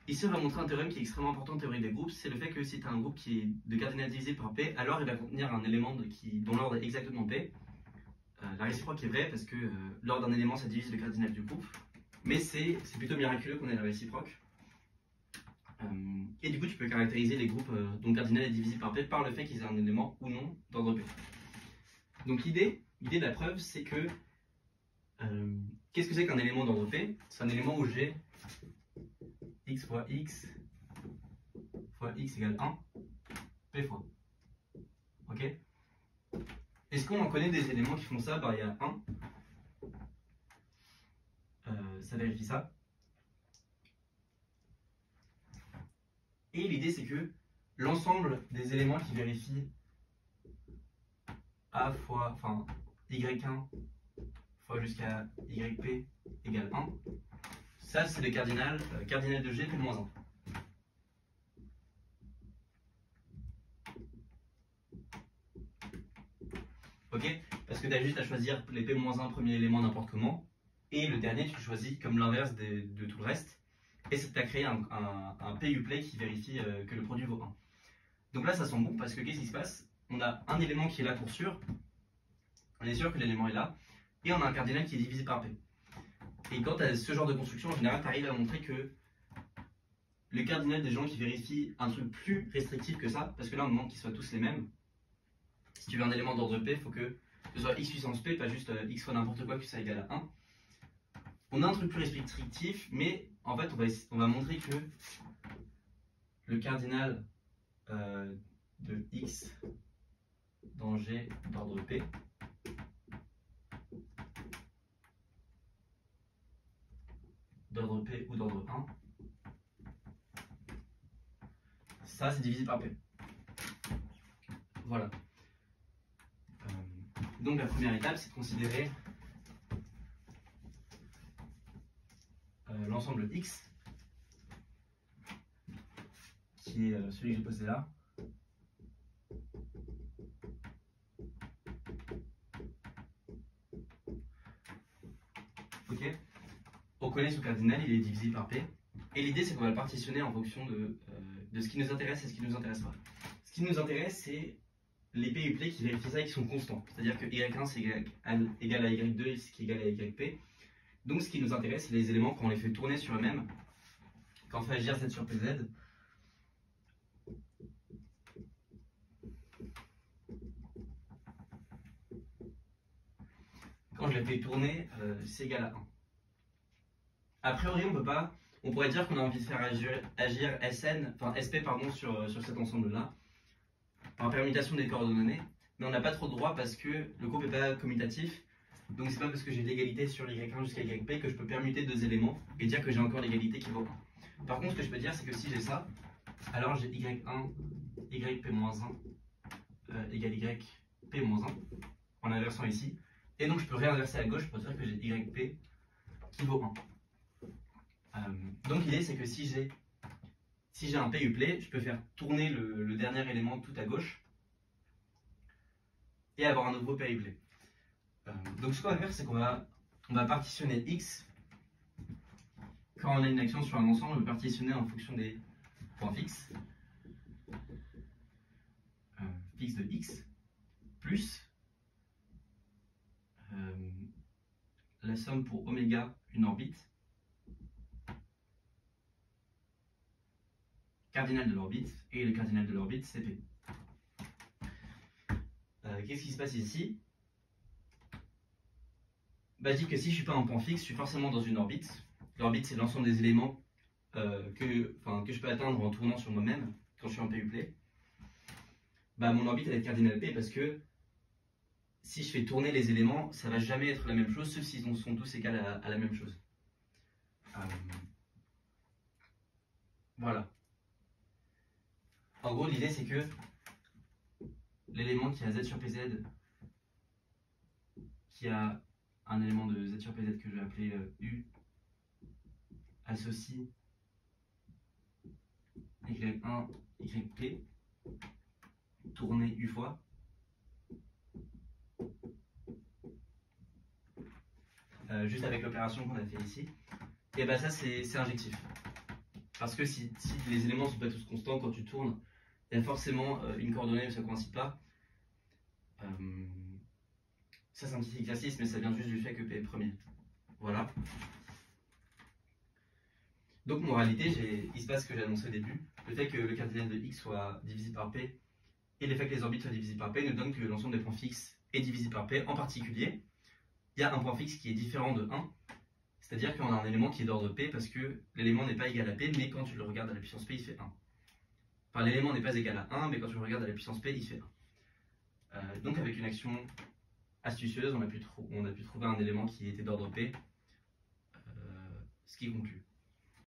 Ici, on va montrer un théorème qui est extrêmement important en théorie des groupes, c'est le fait que si tu as un groupe qui est de cardinal divisé par P, alors il va contenir un élément dont l'ordre est exactement P. La réciproque est vraie parce que l'ordre d'un élément, ça divise le cardinal du groupe, mais c'est plutôt miraculeux qu'on ait la réciproque. Et du coup, tu peux caractériser les groupes dont le cardinal est divisé par P par le fait qu'ils aient un élément ou non d'ordre P. Donc l'idée de la preuve, c'est que qu'est-ce que c'est qu'un élément d'ordre P? C'est un élément où j'ai x fois x égale 1, P fois. Ok? Est-ce qu'on en connaît des éléments qui font ça? Bah, il y a 1. Ça vérifie ça. Et l'idée, c'est que l'ensemble des éléments qui vérifient A fois, enfin, y1 fois jusqu'à yp égale 1, ça, c'est le cardinal de G P moins 1. Ok? Parce que tu as juste à choisir les P-1 premier élément n'importe comment, et le dernier, tu choisis comme l'inverse de tout le reste, et ça t'a créé un PUPlay qui vérifie que le produit vaut 1. Donc là, ça sent bon, parce que qu'est-ce qui se passe? On a un élément qui est là pour sûr, on est sûr que l'élément est là, et on a un cardinal qui est divisé par P. Et quand tu as ce genre de construction, en général, tu arrives à montrer que le cardinal des gens qui vérifient un truc plus restrictif que ça, parce que là, on demande qu'ils soient tous les mêmes. Si tu veux un élément d'ordre P, il faut que ce soit x puissance P, pas juste x fois n'importe quoi, que ça égale à 1. On a un truc plus restrictif, mais en fait, on va montrer que le cardinal de x dans G d'ordre P ou d'ordre 1, ça c'est divisé par P. Voilà. Donc la première étape, c'est de considérer l'ensemble X, qui est celui que j'ai posé là. Ok. On connaît son cardinal, il est divisé par P. Et l'idée, c'est qu'on va le partitionner en fonction de ce qui nous intéresse et ce qui ne nous intéresse pas. Ce qui nous intéresse, c'est les PUPlay qui vérifient ça et qui sont constants. C'est-à-dire que y1 c'est égal à y2, ce qui est égal à yp. Donc ce qui nous intéresse, c'est les éléments quand on les fait tourner sur eux-mêmes. Quand on fait agir z sur pz. Quand je les fais tourner, c'est égal à 1. A priori, on pourrait dire qu'on a envie de faire agir SN, enfin SP pardon, sur cet ensemble-là, par permutation des coordonnées, mais on n'a pas trop de droit parce que le groupe n'est pas commutatif. Donc c'est pas parce que j'ai l'égalité sur y1 jusqu'à yp que je peux permuter deux éléments et dire que j'ai encore l'égalité qui vaut 1. Par contre, ce que je peux dire, c'est que si j'ai ça, alors j'ai y1, yp-1 égale yp-1 en inversant ici. Et donc je peux réinverser à gauche pour dire que j'ai yp qui vaut 1. Donc l'idée, c'est que si j'ai un PUPlay, je peux faire tourner le dernier élément tout à gauche et avoir un nouveau PUPlay. Donc ce qu'on va faire, c'est qu'on va partitionner X. Quand on a une action sur un ensemble, on va partitionner en fonction des points fixes. Fixe de X plus la somme pour oméga, une orbite, cardinal de l'orbite, et le cardinal de l'orbite, c'est P. Qu'est-ce qui se passe ici? Bah, je dis que si je ne suis pas en point fixe, je suis forcément dans une orbite. L'orbite, c'est l'ensemble des éléments que je peux atteindre en tournant sur moi-même quand je suis en PUPlay. Bah, mon orbite, elle va être cardinal P parce que si je fais tourner les éléments, ça ne va jamais être la même chose, sauf s'ils sont tous égaux à la même chose. Voilà. En gros, l'idée, c'est que l'élément qui a Z sur PZ, qui a un élément de Z sur PZ que je vais appeler U, associe Y1, YP, tourné U fois, juste avec l'opération qu'on a fait ici, et bah ça c'est injectif. Parce que si les éléments ne sont pas tous constants, quand tu tournes, il y a forcément une coordonnée où ça ne coïncide pas. Ça, c'est un petit exercice, mais ça vient juste du fait que P est premier. Voilà. Donc, moralité, il se passe ce que j'ai annoncé au début. Le fait que le cardinal de x soit divisé par P et le fait que les orbites soient divisées par P nous donne que l'ensemble des points fixes est divisé par P. En particulier, il y a un point fixe qui est différent de 1. C'est-à-dire qu'on a un élément qui est d'ordre P parce que l'élément n'est pas égal à P, mais quand tu le regardes à la puissance P, il fait 1. Enfin, l'élément n'est pas égal à 1, mais quand tu le regardes à la puissance P, il fait 1. Donc avec une action astucieuse, on a pu trouver un élément qui était d'ordre P, ce qui conclut.